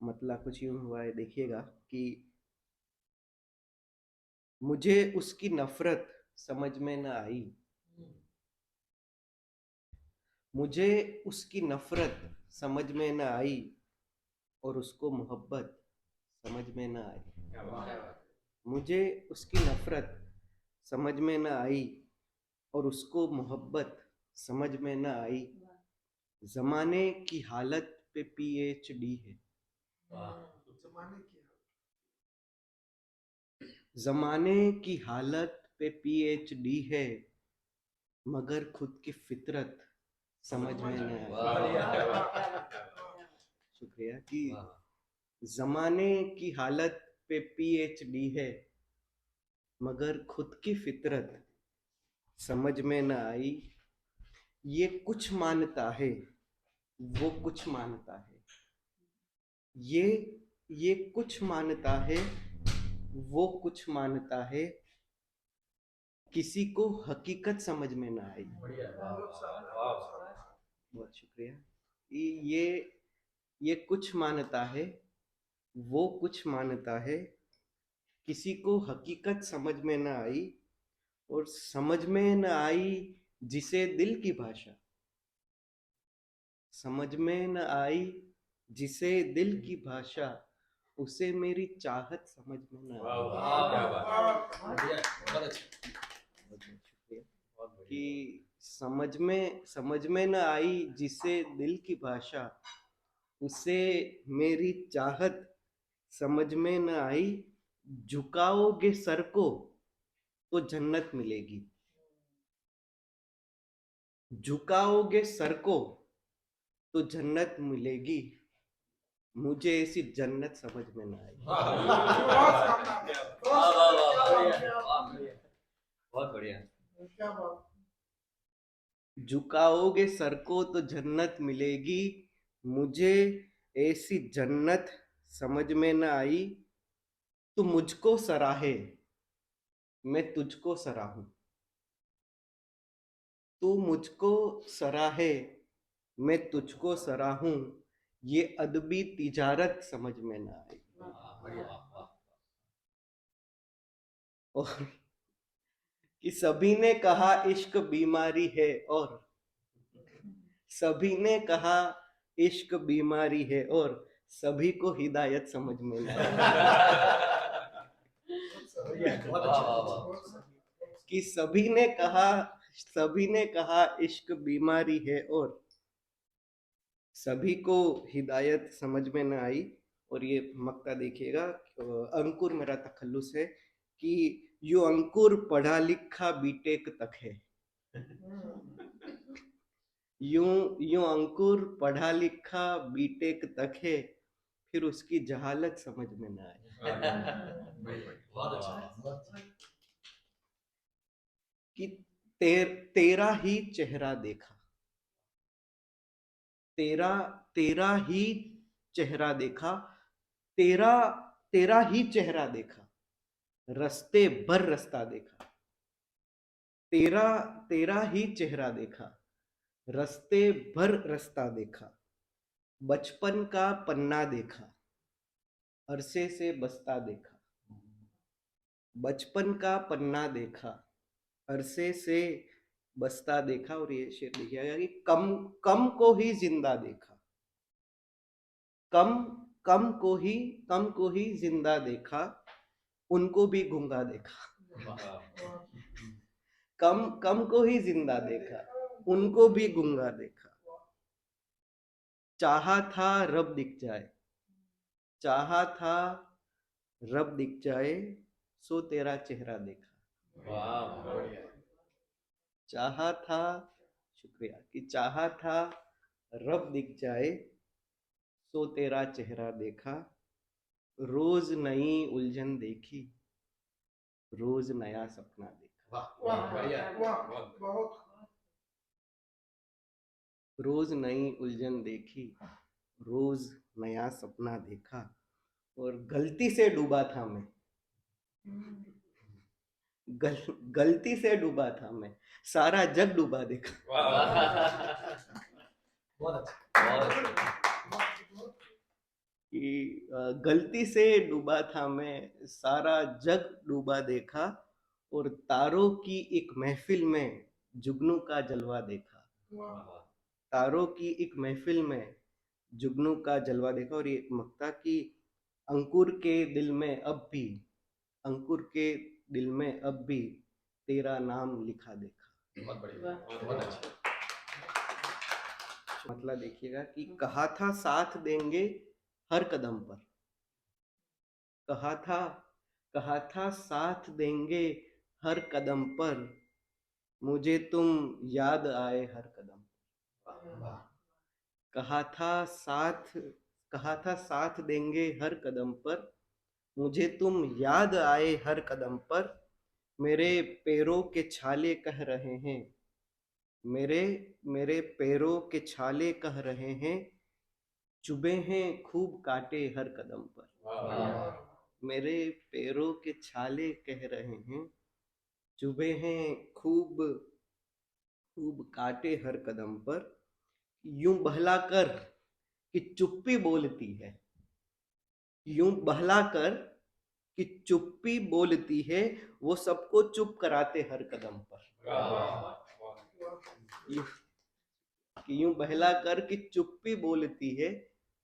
मतलब कुछ यूं हुआ है, देखिएगा कि मुझे उसकी नफरत समझ में न आई। मुझे उसकी नफरत समझ में न आई और उसको मोहब्बत समझ में न आई। मुझे उसकी नफरत समझ में न आई और उसको मोहब्बत समझ में न आई। जमाने की हालत पे पीएचडी है। जमाने की हालत पे पीएचडी है, मगर खुद की फितरत समझ में न आई। शुक्रिया। कि जमाने की हालत पे पीएचडी है, मगर खुद की फितरत समझ में न आई। ये कुछ मानता है, वो कुछ मानता है। ये कुछ मानता है, वो कुछ मानता है। किसी को हकीकत समझ में ना आई। बहुत शुक्रिया। ये कुछ मानता है, वो कुछ मानता है। किसी को हकीकत समझ में ना आई और समझ में न आई जिसे दिल की भाषा। समझ में न आई जिसे दिल की भाषा, उसे मेरी चाहत समझ में न आई। कि समझ में न आई जिसे दिल की भाषा, उसे मेरी चाहत समझ में न आई। झुकाओगे सर को तो जन्नत मिलेगी। झुकाओगे सर को तो जन्नत मिलेगी। मुझे ऐसी जन्नत समझ में ना आई। बहुत बढ़िया। झुकाओगे सर को तो जन्नत मिलेगी। मुझे ऐसी जन्नत समझ में न आई। तू मुझको सराहे, मैं तुझको सराहूं। तू मुझको सराहे, मैं तुझको सराहूं। ये अदबी तिजारत समझ में न आई। और कि सभी ने कहा इश्क बीमारी है, और सभी ने कहा इश्क बीमारी है, और सभी को हिदायत समझ में न आई। कि सभी ने कहा इश्क बीमारी है, और सभी को हिदायत समझ में न आई। और ये मक्ता देखिएगा, अंकुर मेरा तखल्लुस है कि यो अंकुर पढ़ा लिखा बीटेक तक है। यूं अंकुर पढ़ा लिखा बीटेक तक है, फिर उसकी जहालत समझ में न आए। बहुत अच्छा। कि तेरा ही चेहरा देखा। तेरा ही चेहरा देखा। तेरा तेरा ही चेहरा देखा, रस्ते भर रास्ता देखा। तेरा तेरा ही चेहरा देखा, रस्ते भर रास्ता देखा। बचपन का पन्ना देखा, अरसे से बसता देखा। बचपन का पन्ना देखा, अरसे से बसता देखा। और ये शेर देखिएगा कि कम को ही जिंदा देखा। कम कम को ही जिंदा देखा, उनको भी गूंगा देखा। कम को ही जिंदा देखा, उनको भी गूंगा देखा। चाहा था रब दिख जाए, चाहा था रब दिख जाए, सो तेरा चेहरा देखा। चाहा था, शुक्रिया, कि चाहा था रब दिख जाए, सो तेरा चेहरा देखा। रोज नई उलझन देखी, रोज नया सपना देखा। रोज नई उलझन देखी, रोज नया सपना देखा। और गलती से डूबा था मैं, गलती से डूबा था मैं, सारा जग डूबा देखा। बहुत अच्छा। कि गलती से डूबा था मैं, सारा जग डूबा देखा, और तारों की एक महफिल में जुगनू का जलवा देखा। तारों की एक महफिल में जुगनू का जलवा देखा। और ये मक्ता की अंकुर के दिल में अब भी, अंकुर के दिल में अब भी तेरा नाम लिखा देखा। बहुत बढ़िया, बहुत अच्छा। मतलब देखिएगा कि कहा था साथ देंगे हर कदम पर, कहा था साथ देंगे हर कदम पर, मुझे तुम याद आए हर कदम। कहा था साथ कहा था साथ देंगे हर कदम पर, मुझे तुम याद आए हर कदम पर, मेरे पैरों के छाले कह रहे हैं, मेरे मेरे पैरों के छाले कह रहे हैं, चुभे हैं खूब कांटे हर कदम पर। मेरे पैरों के छाले कह रहे हैं, चुभे हैं खूब खूब कांटे हर कदम पर, यूं बहलाकर कि चुप्पी बोलती है, यूं बहलाकर कि चुप्पी बोलती है, वो सबको चुप कराते हर कदम पर। कि यूं बहलाकर कि चुप्पी बोलती है,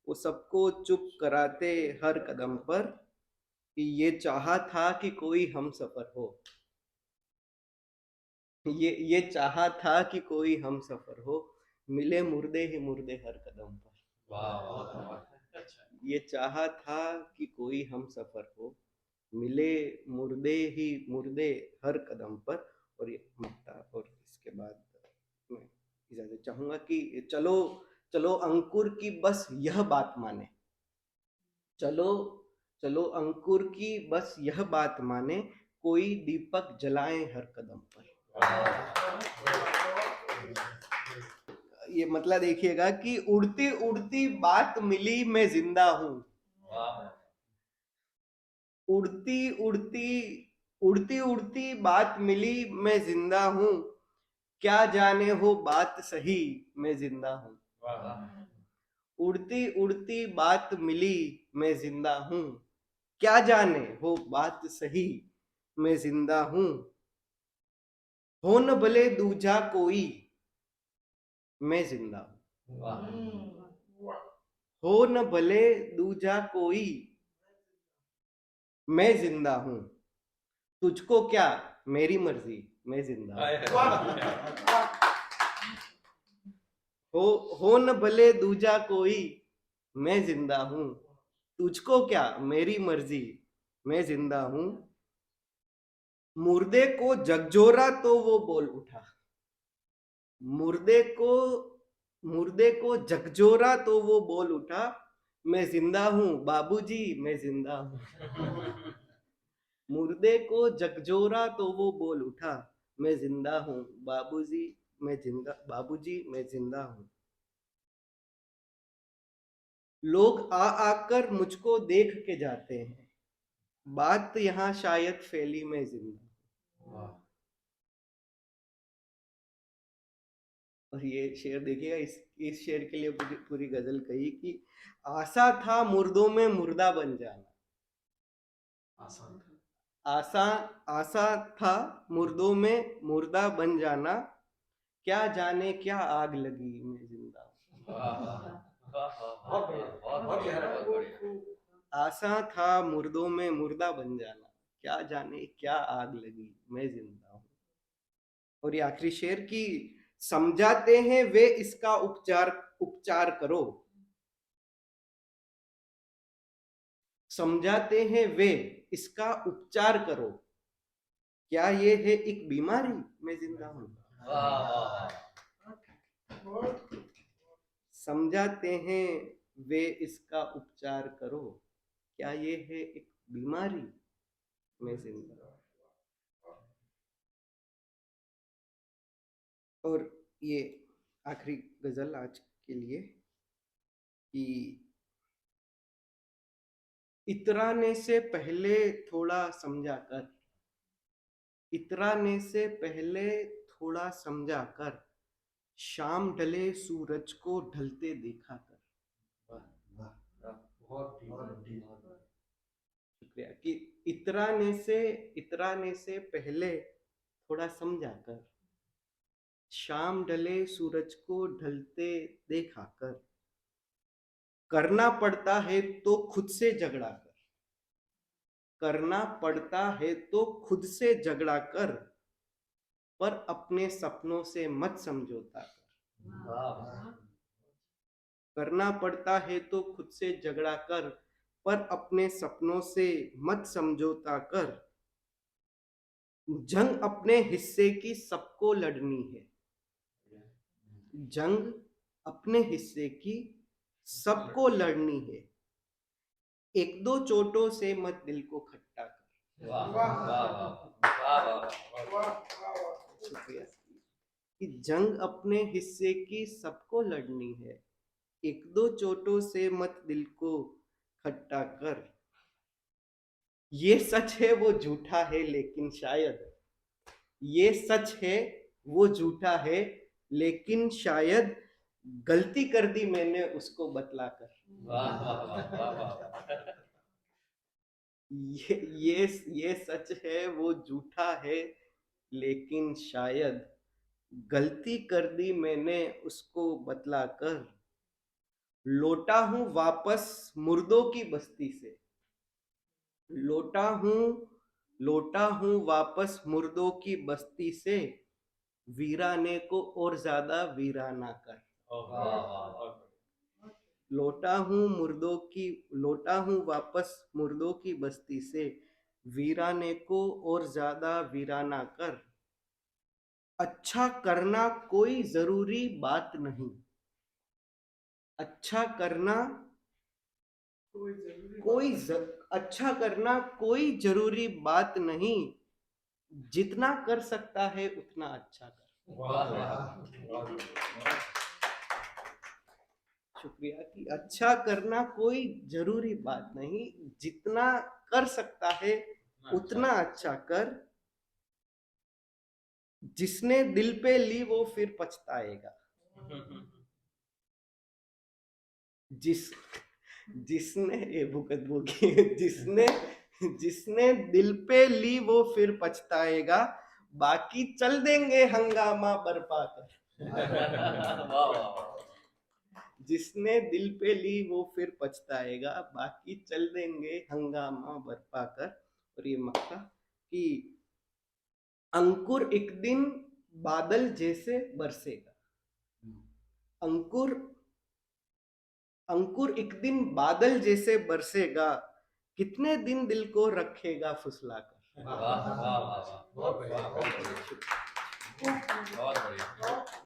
वो सबको चुप कराते हर कदम पर, कि ये चाहा था कि कोई हम सफर हो, ये चाहा था कि कोई हम सफर हो, मिले मुर्दे ही मुर्दे हर कदम पर। ये चाहा था कि कोई हम सफर हो, मिले मुर्दे ही मुर्दे हर कदम पर। और ये मक्ता, और इसके बाद मैं इजाजत चाहूंगा कि चलो चलो अंकुर की बस यह बात माने, चलो चलो अंकुर की बस यह बात माने, कोई दीपक जलाए हर कदम पर। ये मतलब देखिएगा कि उड़ती उड़ती बात मिली मैं जिंदा हूं, उड़ती उड़ती उड़ती उड़ती बात मिली मैं जिंदा हूं, क्या जाने हो बात सही मैं जिंदा हूं। उड़ती उड़ती बात मिली मैं जिंदा हूं, क्या जाने हो बात सही मैं जिंदा हूं, हो न भले दूजा कोई मैं जिंदा हूं, हो न भले दूजा कोई मैं जिंदा हूं, तुझको क्या मेरी मर्जी मैं जिंदा हूं। हो न भले दूजा कोई मैं जिंदा हूं, तुझको क्या मेरी मर्जी मैं जिंदा हूं, मुर्दे को झकझोरा तो वो बोल उठा, मुर्दे को मुर्दे को झकझोरा तो वो बोल उठा, मैं जिंदा हूं बाबूजी मैं जिंदा हूं। मुर्दे को झकझोरा तो वो बोल उठा, मैं जिंदा हूं बाबूजी मैं जिंदा हूं। लोग आ आकर मुझको देख के जाते हैं, बात यहाँ शायद फैली मैं जिंदा। और ये शेर देखिएगा, इस शेर के लिए पूरी गजल कही कि आशा था मुर्दों में मुर्दा बन जाना, आशा आशा था मुर्दों में मुर्दा बन जाना, क्या जाने क्या आग लगी मैं जिंदा हूं। आशा था मुर्दों में मुर्दा बन जाना, क्या जाने क्या आग लगी मैं जिंदा हूं। और ये आखिरी शेर की समझाते हैं वे इसका उपचार उपचार करो, समझाते हैं वे इसका उपचार करो, क्या ये है एक बीमारी मैं जिंदा हूं। समझाते हैं वे इसका उपचार करो, क्या ये है एक बीमारी मैं जिंदा हूं। और ये आखिरी गजल आज के लिए कि इतराने से पहले थोड़ा समझा कर, इतराने से पहले थोड़ा समझा कर, शाम ढले सूरज को ढलते देखा कर। शुक्रिया कि इतराने से पहले थोड़ा समझा कर, शाम ढले सूरज को ढलते देखा कर, करना पड़ता है तो खुद से झगड़ा कर, करना पड़ता है तो खुद से झगड़ा कर, पर अपने सपनों से मत समझौता कर। वाह करना पड़ता है तो खुद से झगड़ा कर, पर अपने सपनों से मत समझौता कर। जंग अपने हिस्से की सबको लड़नी है, जंग अपने हिस्से की सबको लड़नी है। एक दो चोटों से मत दिल को खट्टा कर। वाह वाह वाह शुक्रिया कि जंग अपने हिस्से की सबको लड़नी है, एक दो चोटों से मत दिल को खट्टा कर। ये सच है वो झूठा है लेकिन शायद, ये सच है वो झूठा है लेकिन शायद, गलती कर दी मैंने उसको बतला कर। वाह वाह वाह ये सच है वो झूठा है लेकिन शायद, गलती कर दी मैंने उसको बतला कर। लौटा हूं वापस मुर्दों की बस्ती से, लौटा हूं लौटा हूं वापस मुर्दों की बस्ती से, वीराने को और ज्यादा वीराना कर। लौटा हूं वापस मुर्दों की बस्ती से, वीराने को और ज्यादा वीराना कर। अच्छा करना कोई जरूरी बात नहीं, अच्छा करना अच्छा करना कोई जरूरी बात नहीं, जितना कर सकता है उतना अच्छा कर। शुक्रिया कि अच्छा करना कोई जरूरी बात नहीं, जितना कर सकता है उतना अच्छा कर। जिसने दिल पे ली वो फिर पछताएगा, जिसने ये भुगत भोगी जिसने दिल पे ली वो फिर पछताएगा, बाकी चल देंगे हंगामा बरपा कर। जिसने दिल पे ली वो फिर पछताएगा, बाकी चल देंगे हंगामा बरपा कर। और ये मक्का कि अंकुर एक दिन बादल जैसे बरसेगा, अंकुर अंकुर एक दिन बादल जैसे बरसेगा, कितने दिन दिल को रखेगा फुसला कर। वाह वाह वाह